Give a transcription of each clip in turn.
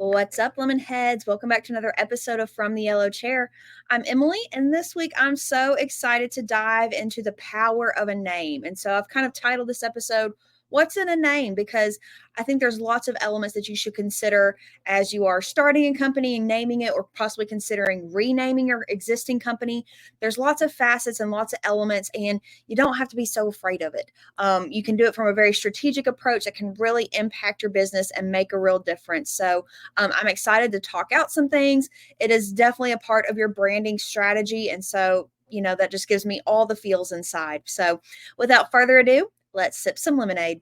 What's up, lemon heads? Welcome back to another episode of From the Yellow Chair. I'm Emily, and this week I'm so excited to dive into the power of a name. And so I've kind of titled this episode, What's in a Name? Because I think there's lots of elements that you should consider as you are starting a company and naming it, or possibly considering renaming your existing company. There's lots of facets and lots of elements, and you don't have to be so afraid of it. You can do it from a very strategic approach that can really impact your business and make a real difference. So, I'm excited to talk out some things. It is definitely a part of your branding strategy. And so, that just gives me all the feels inside. So, without further ado, let's sip some lemonade.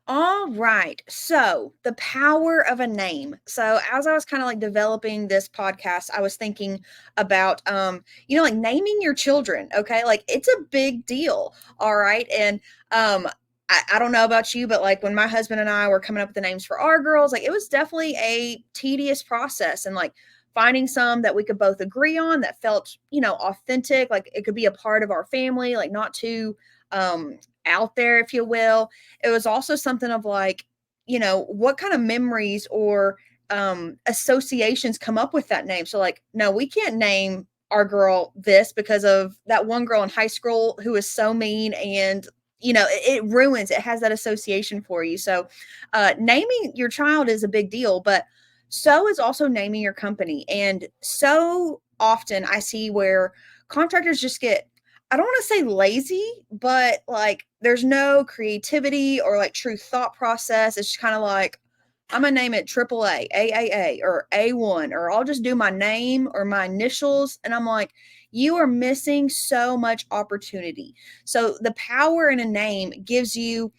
All right. So, the power of a name. So, as I was kind of like developing this podcast, I was thinking about like naming your children, okay? Like it's a big deal. All right. And I don't know about you, but like when my husband and I were coming up with the names for our girls, like it was definitely a tedious process and like finding some that we could both agree on that felt, authentic, like it could be a part of our family, like not too out there, if you will. It was also something of like, what kind of memories or associations come up with that name. So like, no, we can't name our girl this because of that one girl in high school who is so mean, and it ruins, it has that association for you. So naming your child is a big deal, but so is also naming your company. And so often I see where contractors just get, I don't want to say lazy, but like there's no creativity or like true thought process. It's just kind of like, I'm gonna name it AAA, AAA, or A1, or I'll just do my name or my initials. And I'm like, you are missing so much opportunity. So the power in a name gives you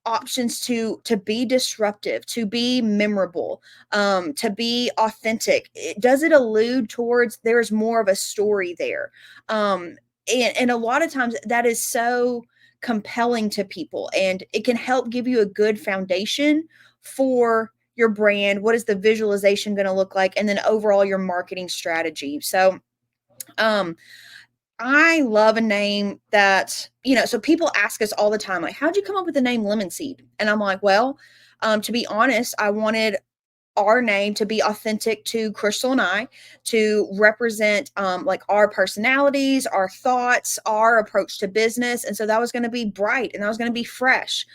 options to be disruptive, to be memorable, to be authentic. Does it allude towards there's more of a story there? And a lot of times that is so compelling to people, and it can help give you a good foundation for your brand. What is the visualization going to look like? And then overall your marketing strategy. So, um, I love a name that, so people ask us all the time, like, how'd you come up with the name Lemon Seed? And I'm like, well, to be honest, I wanted our name to be authentic to Crystal and I, to represent like our personalities, our thoughts, our approach to business. And so that was going to be bright and that was going to be fresh,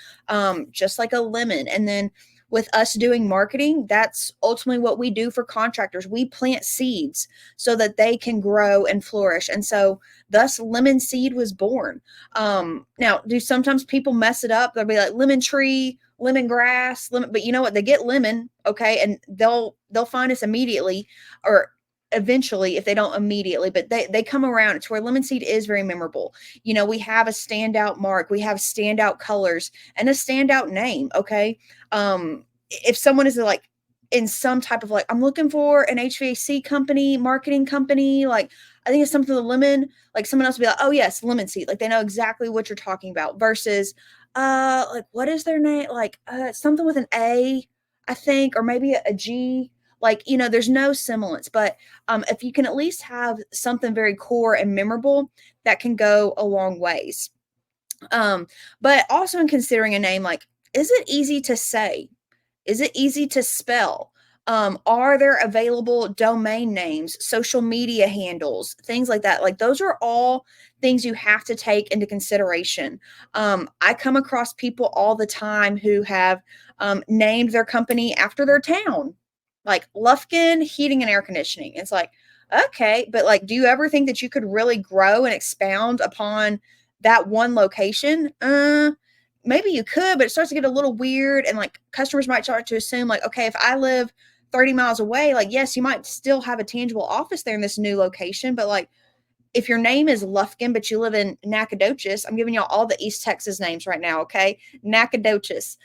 just like a lemon. And then with us doing marketing, that's ultimately what we do for contractors. We plant seeds so that they can grow and flourish. And so thus Lemon Seed was born. Now, do sometimes people mess it up? They'll be like lemon tree, lemongrass, lemon, but you know what? They get lemon, okay, and they'll find us immediately, or eventually if they don't immediately, but they come around. It's where Lemon Seed is very memorable. We have a standout mark, we have standout colors, and a standout name, okay. If someone is like in some type of like, I'm looking for an HVAC company, marketing company, like I think it's something with lemon, like someone else will be like, oh yes, Lemon Seed, like they know exactly what you're talking about, versus like what is their name, like something with an A, I think, or maybe a G. Like, there's no semblance, but if you can at least have something very core and memorable, that can go a long ways. But also in considering a name, like, is it easy to say? Is it easy to spell? Are there available domain names, social media handles, things like that? Like those are all things you have to take into consideration. I come across people all the time who have named their company after their town, like Lufkin Heating and Air Conditioning. It's like, okay, but like, do you ever think that you could really grow and expound upon that one location? Maybe you could, but it starts to get a little weird, and like customers might start to assume like, okay, if I live 30 miles away, like yes, you might still have a tangible office there in this new location, but like if your name is Lufkin but you live in Nacogdoches, I'm giving y'all all the East Texas names right now, okay? Nacogdoches.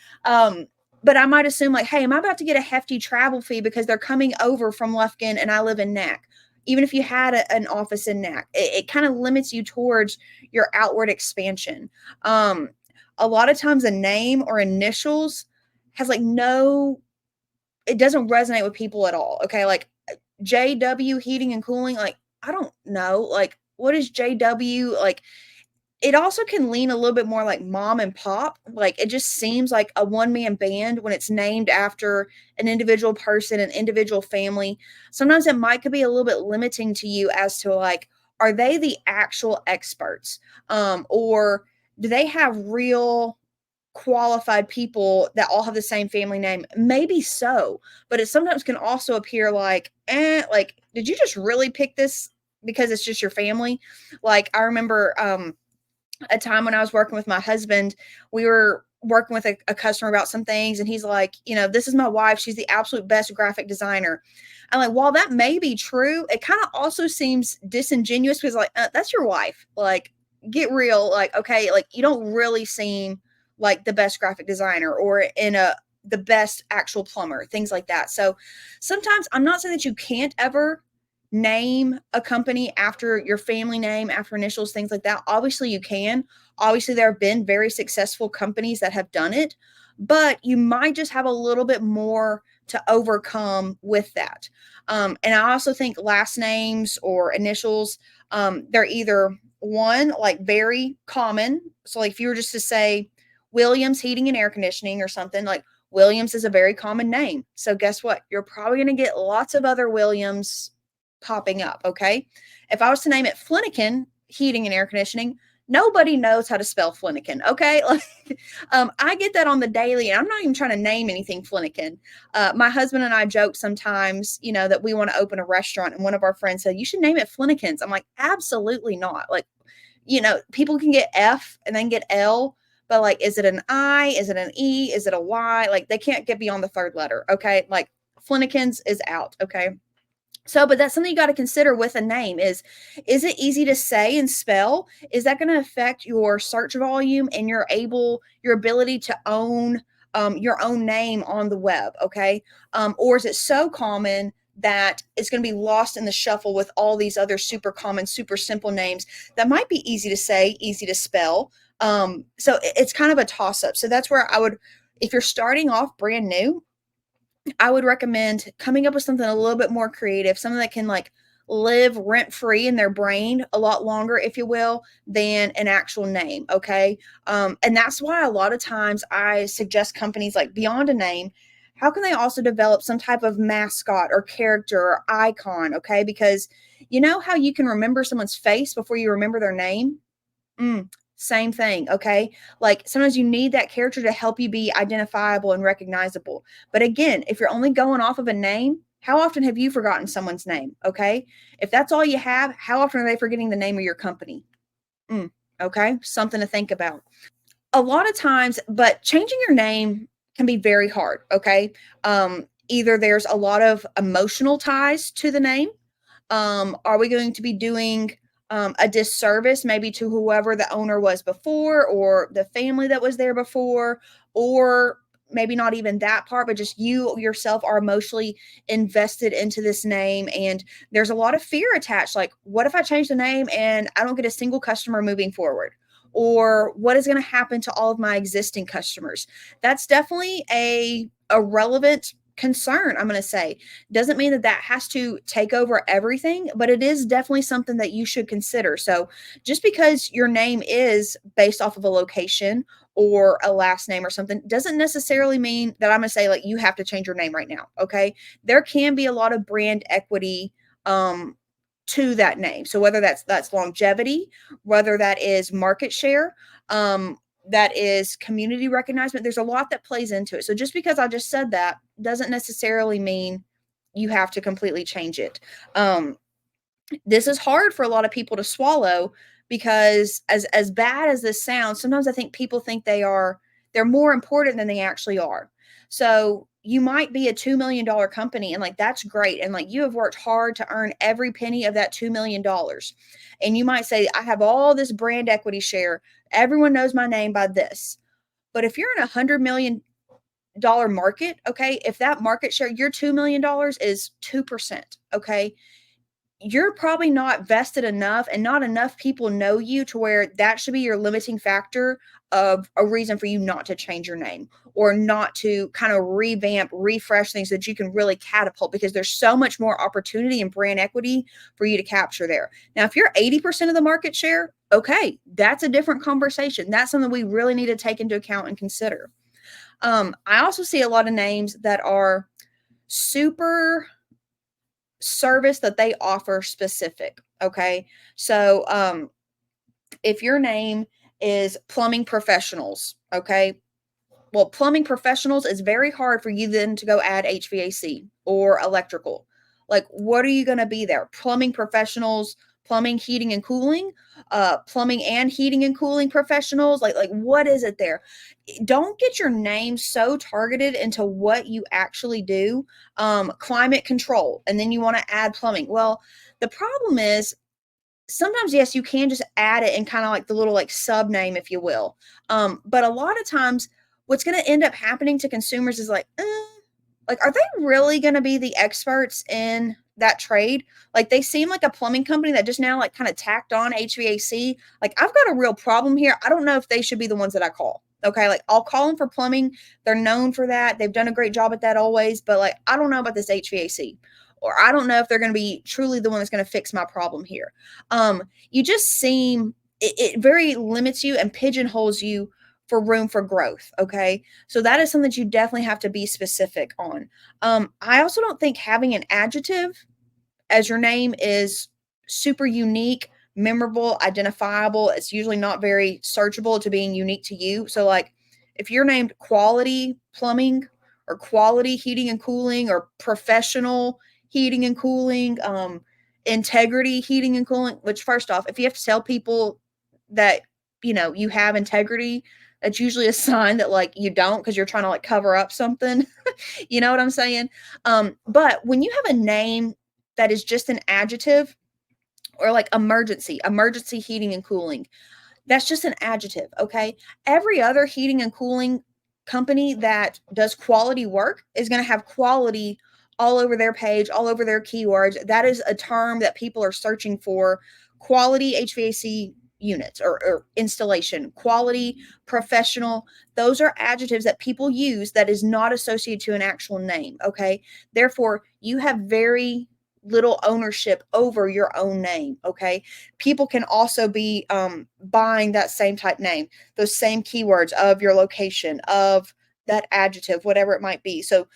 But I might assume like, hey, am I about to get a hefty travel fee because they're coming over from Lufkin and I live in Nac? Even if you had an office in Nac, it kind of limits you towards your outward expansion. A lot of times a name or initials has like no, it doesn't resonate with people at all. Okay. Like JW Heating and Cooling, like, I don't know. Like, what is JW? Like, It also can lean a little bit more like mom and pop. Like, it just seems like a one-man band when it's named after an individual person, an individual family. Sometimes it might could be a little bit limiting to you as to, like, are they the actual experts? Or do they have real qualified people that all have the same family name? Maybe so, but it sometimes can also appear like, like, did you just really pick this because it's just your family? Like, I remember a time when I was working with my husband, we were working with a customer about some things, and he's like, this is my wife. She's the absolute best graphic designer. I'm like, while that may be true, it kind of also seems disingenuous because, like, that's your wife. Like, get real. Like, okay, like, you don't really seem like the best graphic designer or the best actual plumber, things like that. So sometimes I'm not saying that you can't ever name a company after your family name, after initials, things like that. Obviously, you can. Obviously, there have been very successful companies that have done it, but you might just have a little bit more to overcome with that. And I also think last names or initials, they're either one, like, very common. So, like, if you were just to say Williams Heating and Air Conditioning or something, like, Williams is a very common name. So, guess what? You're probably going to get lots of other Williams popping up. Okay. If I was to name it Fliniken Heating and Air Conditioning, nobody knows how to spell Fliniken. Okay. Like, I get that on the daily, and I'm not even trying to name anything Fliniken. My husband and I joke sometimes, that we want to open a restaurant, and one of our friends said, "You should name it Flinikens." I'm like, absolutely not. Like, people can get F and then get L, but, like, is it an I? Is it an E? Is it a Y? Like, they can't get beyond the third letter. Okay. Like, Flinikens is out. Okay. So, but that's something you got to consider with a name is it easy to say and spell? Is that going to affect your search volume and your ability to own your own name on the web? Okay. Or is it so common that it's going to be lost in the shuffle with all these other super common, super simple names that might be easy to say, easy to spell? So it's kind of a toss up. So that's where I would, if you're starting off brand new, I would recommend coming up with something a little bit more creative, something that can, like, live rent free in their brain a lot longer, if you will, than an actual name. Okay. And that's why a lot of times I suggest companies, like, beyond a name, how can they also develop some type of mascot or character or icon? Okay. Because you know how you can remember someone's face before you remember their name? Same thing, okay? Like, sometimes you need that character to help you be identifiable and recognizable. But again, if you're only going off of a name, how often have you forgotten someone's name? Okay. If that's all you have, how often are they forgetting the name of your company? Mm, okay. Something to think about. A lot of times, but changing your name can be very hard. Okay. Either there's a lot of emotional ties to the name. Are we going to be doing a disservice maybe to whoever the owner was before, or the family that was there before, or maybe not even that part, but just you yourself are emotionally invested into this name, and there's a lot of fear attached. Like, what if I change the name and I don't get a single customer moving forward? Or what is going to happen to all of my existing customers? That's definitely a relevant concern, I'm going to say. Doesn't mean that that has to take over everything, but it is definitely something that you should consider. So, just because your name is based off of a location or a last name or something doesn't necessarily mean that I'm going to say, like, you have to change your name right now. Okay. There can be a lot of brand equity um to that name. So whether that's longevity, whether that is market share, that is community recognition, there's a lot that plays into it. So just because I just said that doesn't necessarily mean you have to completely change it. This is hard for a lot of people to swallow because, as bad as this sounds, sometimes I think people think they're more important than they actually are. So you might be a $2 million company, and, like, that's great, and, like, you have worked hard to earn every penny of that $2 million, and you might say, I have all this brand equity share, everyone knows my name by this. But if you're in $100 million market, okay, if that market share, your $2 million is 2%, okay, you're probably not vested enough and not enough people know you to where that should be your limiting factor of a reason for you not to change your name or not to kind of revamp, refresh things so that you can really catapult, because there's so much more opportunity and brand equity for you to capture there. Now, if you're 80% of the market share, okay, that's a different conversation. That's something we really need to take into account and consider. I also see a lot of names that are super service that they offer specific. Okay. So if your name is plumbing professionals, okay. Well, plumbing professionals is very hard for you then to go add HVAC or electrical. Like, what are you going to be there? Plumbing professionals, plumbing, heating and cooling, plumbing and heating and cooling professionals. Like what is it there? Don't get your name so targeted into what you actually do. Climate control, and then you want to add plumbing. Well, the problem is sometimes, yes, you can just add it in kind of like the little like sub name, if you will. But a lot of times what's going to end up happening to consumers is like, are they really going to be the experts in that trade? Like, they seem like a plumbing company that just now like kind of tacked on HVAC. Like, I've got a real problem here. I don't know if they should be the ones that I call. Okay, like I'll call them for plumbing. They're known for that. They've done a great job at that always. But like, I don't know about this HVAC, or I don't know if they're going to be truly the one that's going to fix my problem here. You just seem it very limits you and pigeonholes you for room for growth. Okay. So that is something that you definitely have to be specific on. I also don't think having an adjective as your name is super unique, memorable, identifiable. It's usually not very searchable to being unique to you. So, like, if you're named quality plumbing or quality heating and cooling or professional heating and cooling, integrity heating and cooling, which, first off, if you have to tell people that, you have integrity, that's usually a sign that like you don't, because you're trying to like cover up something. You know what I'm saying? But when you have a name that is just an adjective, or like emergency heating and cooling, that's just an adjective. Okay. Every other heating and cooling company that does quality work is going to have quality all over their page, all over their keywords. That is a term that people are searching for: quality HVAC units, or installation, quality, professional. Those are adjectives that people use that is not associated to an actual name. Okay. Therefore, you have very little ownership over your own name. Okay. People can also be buying that same type name, those same keywords of your location, of that adjective, whatever it might be. So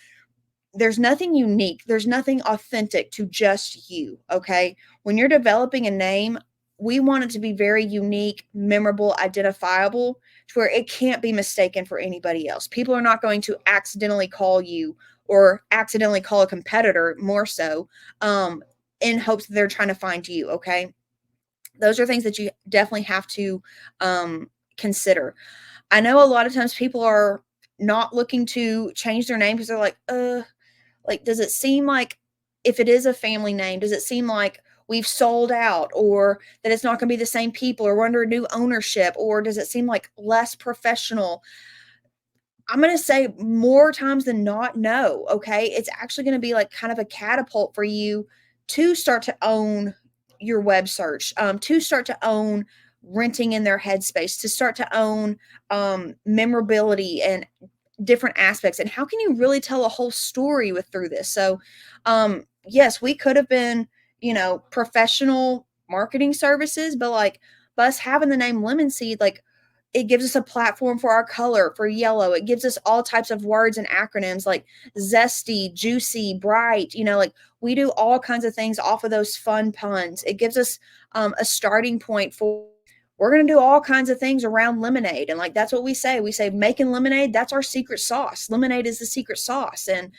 there's nothing unique, there's nothing authentic to just you. Okay. When you're developing a name, we want it to be very unique, memorable, identifiable, to where it can't be mistaken for anybody else. People are not going to accidentally call you, or accidentally call a competitor, more so, in hopes that they're trying to find you. Okay. Those are things that you definitely have to consider. I know a lot of times people are not looking to change their name because they're like, does it seem like, if it is a family name, does it seem like we've sold out, or that it's not going to be the same people, or we're under new ownership, or does it seem like less professional? I'm going to say more times than not, no. Okay. It's actually going to be like kind of a catapult for you to start to own your web search, to start to own renting in their headspace, to start to own memorability and different aspects. And how can you really tell a whole story with through this? So, yes, we could have been, professional marketing services, but like us having the name Lemon Seed, like, it gives us a platform for our color, for yellow. It gives us all types of words and acronyms like zesty, juicy, bright. Like, we do all kinds of things off of those fun puns. It gives us a starting point for, we're going to do all kinds of things around lemonade. And like, that's what we say. We say making lemonade, that's our secret sauce. Lemonade is the secret sauce. And,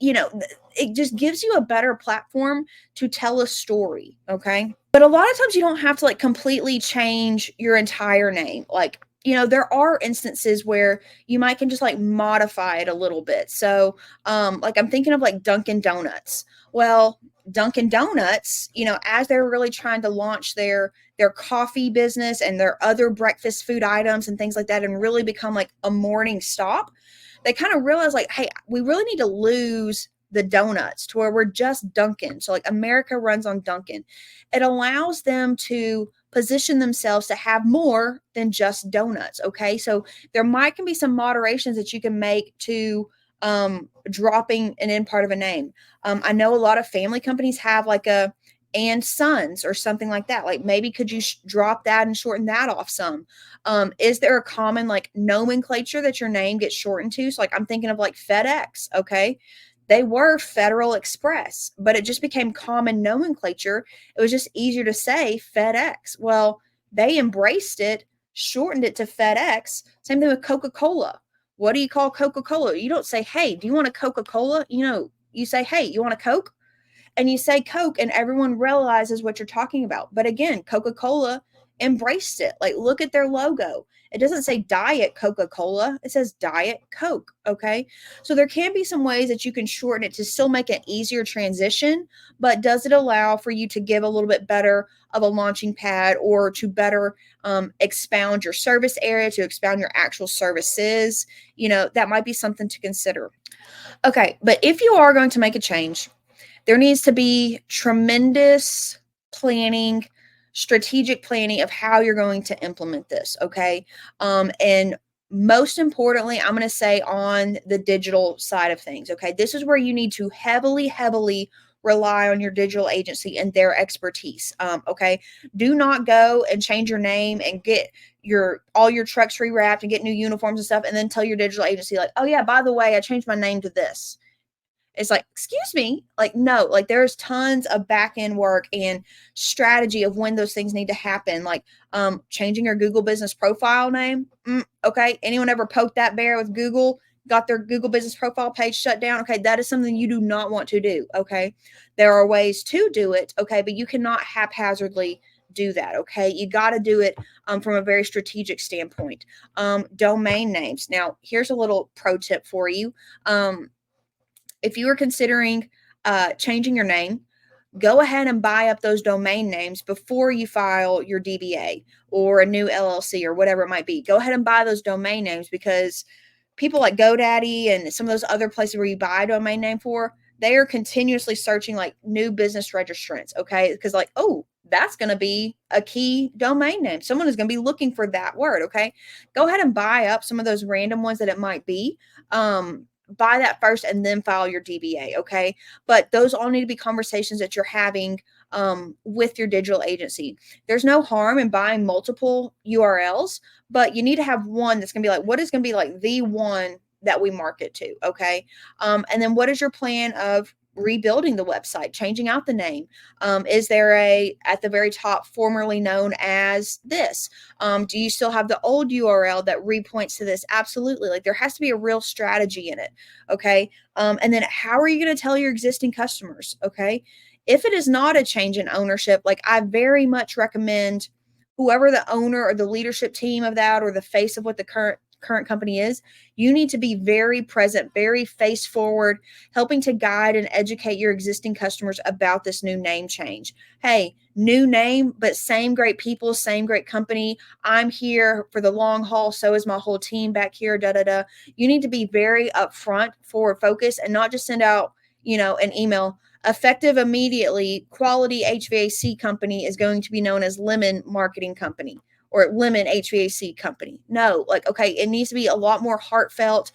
it just gives you a better platform to tell a story. Okay. But a lot of times you don't have to like completely change your entire name. Like, there are instances where you might can just like modify it a little bit. So, like, I'm thinking of like Dunkin' Donuts. Well, Dunkin' Donuts, as they're really trying to launch their coffee business and their other breakfast food items and things like that, and really become like a morning stop, they kind of realize like, hey, we really need to lose the donuts to where we're just Dunkin'. So like America runs on Dunkin'. It allows them to position themselves to have more than just donuts. Okay. So there might can be some moderations that you can make to dropping an end part of a name. I know a lot of family companies have like a and sons or something like that. Like maybe could you drop that and shorten that off some? Is there a common like nomenclature that your name gets shortened to? So like I'm thinking of like FedEx. Okay. They were Federal Express, but it just became common nomenclature. It was just easier to say FedEx. Well, they embraced it, shortened it to FedEx. Same thing with Coca-Cola. What do you call Coca-Cola? You don't say, hey, do you want a Coca-Cola? You say, hey, you want a Coke? And you say Coke and everyone realizes what you're talking about. But again, Coca-Cola embraced it. Like look at their logo. It doesn't say Diet Coca-Cola. It says Diet Coke. Okay. So there can be some ways that you can shorten it to still make an easier transition, but does it allow for you to give a little bit better of a launching pad or to better expound your service area, to expound your actual services? That might be something to consider. Okay. But if you are going to make a change, there needs to be tremendous planning, strategic planning of how you're going to implement this. Okay. And most importantly, I'm going to say on the digital side of things. Okay. This is where you need to heavily rely on your digital agency and their expertise. Okay. Do not go and change your name and get all your trucks rewrapped and get new uniforms and stuff and then tell your digital agency like, oh yeah, by the way, I changed my name to this. It's like, excuse me, like, no, like there's tons of back end work and strategy of when those things need to happen. Like changing your Google business profile name. Okay. Anyone ever poked that bear with Google, got their Google business profile page shut down? Okay. That is something you do not want to do. Okay. There are ways to do it. Okay. But you cannot haphazardly do that. Okay. You got to do it from a very strategic standpoint. Domain names. Now, here's a little pro tip for you. If you are considering changing your name, go ahead and buy up those domain names before you file your DBA or a new LLC or whatever it might be. Go ahead and buy those domain names because people like GoDaddy and some of those other places where you buy a domain name for, they are continuously searching like new business registrants. Okay. Because like, oh, that's going to be a key domain name. Someone is going to be looking for that word. Okay. Go ahead and buy up some of those random ones that it might be. Buy that first and then file your DBA. Okay. But those all need to be conversations that you're having with your digital agency. There's no harm in buying multiple URLs, but you need to have one that's going to be like, what is going to be like the one that we market to? Okay. And then what is your plan of rebuilding the website, changing out the name? Is there at the very top, formerly known as this? Do you still have the old URL that repoints to this? Absolutely. Like there has to be a real strategy in it. Okay. And then how are you going to tell your existing customers? Okay. If it is not a change in ownership, like I very much recommend whoever the owner or the leadership team of that or the face of what the current company is, you need to be very present, very face forward, helping to guide and educate your existing customers about this new name change. Hey, new name, but same great people, same great company. I'm here for the long haul. So is my whole team back here. You need to be very upfront, forward focused, and not just send out, an email. Effective immediately, quality HVAC company is going to be known as Lemon Marketing Company or Lemon HVAC Company. No, like, okay, it needs to be a lot more heartfelt,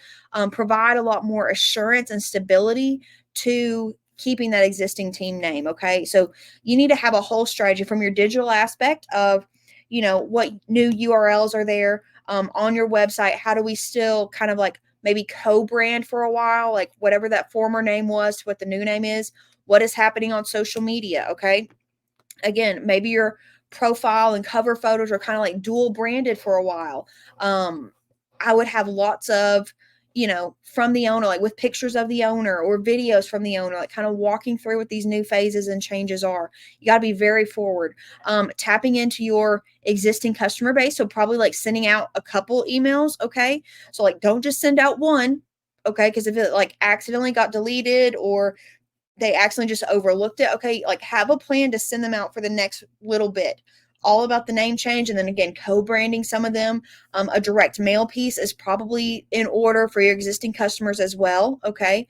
provide a lot more assurance and stability to keeping that existing team name. Okay. So you need to have a whole strategy from your digital aspect of, what new URLs are there on your website. How do we still kind of like maybe co-brand for a while, like whatever that former name was to what the new name is? What is happening on social media? Okay. Again, maybe your profile and cover photos are kind of like dual branded for a while. I would have lots of, from the owner, like with pictures of the owner or videos from the owner, like kind of walking through what these new phases and changes are. You got to be very forward, tapping into your existing customer base. So probably like sending out a couple emails. Okay. So like, don't just send out one. Okay. Cause if it like accidentally got deleted or they accidentally just overlooked it. Okay, like have a plan to send them out for the next little bit, all about the name change. And then again, co-branding some of them. A direct mail piece is probably in order for your existing customers as well. Okay.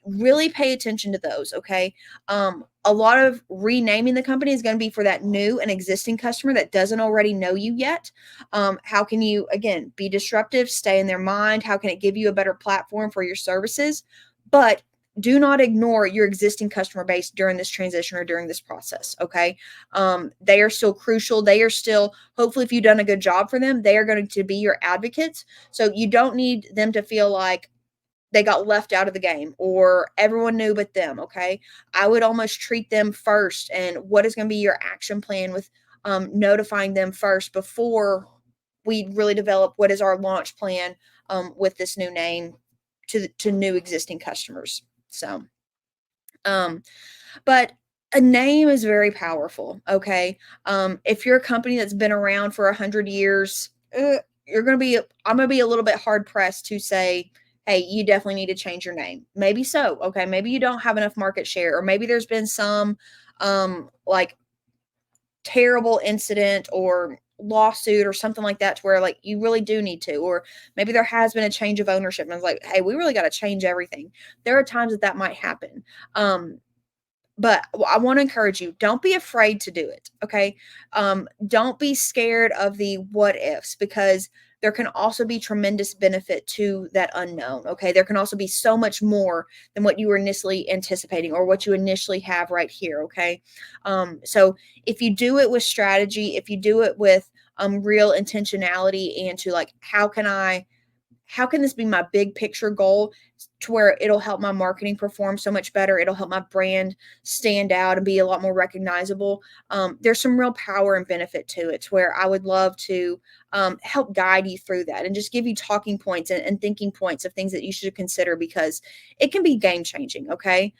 really pay attention to those. Okay. A lot of renaming the company is going to be for that new and existing customer that doesn't already know you yet. How can you, again, be disruptive, stay in their mind? How can it give you a better platform for your services? But do not ignore your existing customer base during this transition or during this process. Okay. They are still crucial. They are still, hopefully, if you've done a good job for them, they are going to be your advocates. So you don't need them to feel like they got left out of the game or everyone knew but them. Okay. I would almost treat them first. And what is going to be your action plan with notifying them first before we really develop what is our launch plan with this new name to new existing customers. So, um, but a name is very powerful. Okay. If you're a company that's been around for 100 years, you're going to be, I'm going to be a little bit hard pressed to say, hey, you definitely need to change your name. Maybe so. Okay. Maybe you don't have enough market share, or maybe there's been some, like terrible incident or lawsuit or something like that to where like you really do need to, or maybe there has been a change of ownership and it's like, hey, we really got to change everything. There are times that that might happen. But I want to encourage you, don't be afraid to do it. Okay. Don't be scared of the what ifs, because there can also be tremendous benefit to that unknown. Okay. There can also be so much more than what you were initially anticipating or what you initially have right here. Okay. So if you do it with strategy, if you do it with real intentionality and to like, how can this be my big picture goal to where it'll help my marketing perform so much better? It'll help my brand stand out and be a lot more recognizable. There's some real power and benefit to it, to where I would love to help guide you through that and just give you talking points and thinking points of things that you should consider, because it can be game changing. Okay.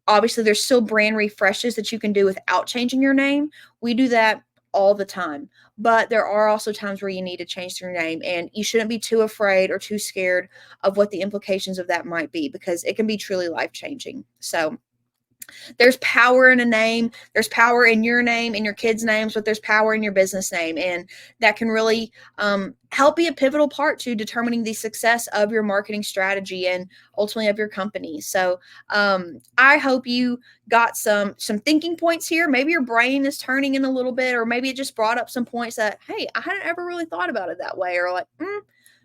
Obviously, there's still brand refreshes that you can do without changing your name. We do that all the time. But there are also times where you need to change your name, and you shouldn't be too afraid or too scared of what the implications of that might be, because it can be truly life changing. So, there's power in a name. There's power in your name, in your kids' names, but there's power in your business name. And that can really help be a pivotal part to determining the success of your marketing strategy and ultimately of your company. So I hope you got some thinking points here. Maybe your brain is turning in a little bit, or maybe it just brought up some points that, hey, I hadn't ever really thought about it that way, or like,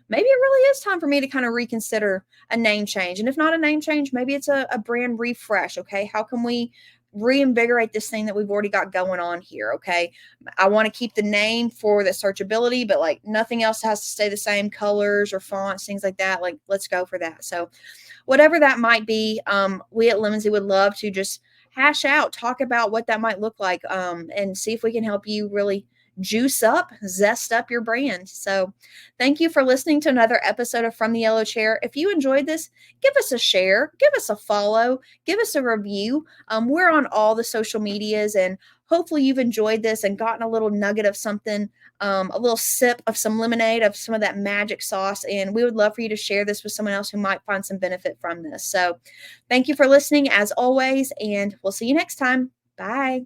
maybe it really is time for me to kind of reconsider a name change. And if not a name change, maybe it's a brand refresh. Okay. How can we reinvigorate this thing that we've already got going on here? Okay. I want to keep the name for the searchability, but like nothing else has to stay the same, colors or fonts, things like that. Like, let's go for that. So whatever that might be, we at Lemonsy would love to just hash out, talk about what that might look like, and see if we can help you really juice up, zest up your brand. So thank you for listening to another episode of From the Yellow Chair. If you enjoyed this, give us a share, give us a follow, give us a review. We're on all the social medias, and hopefully you've enjoyed this and gotten a little nugget of something, a little sip of some lemonade, of some of that magic sauce. And we would love for you to share this with someone else who might find some benefit from this. So thank you for listening as always, and we'll see you next time. Bye.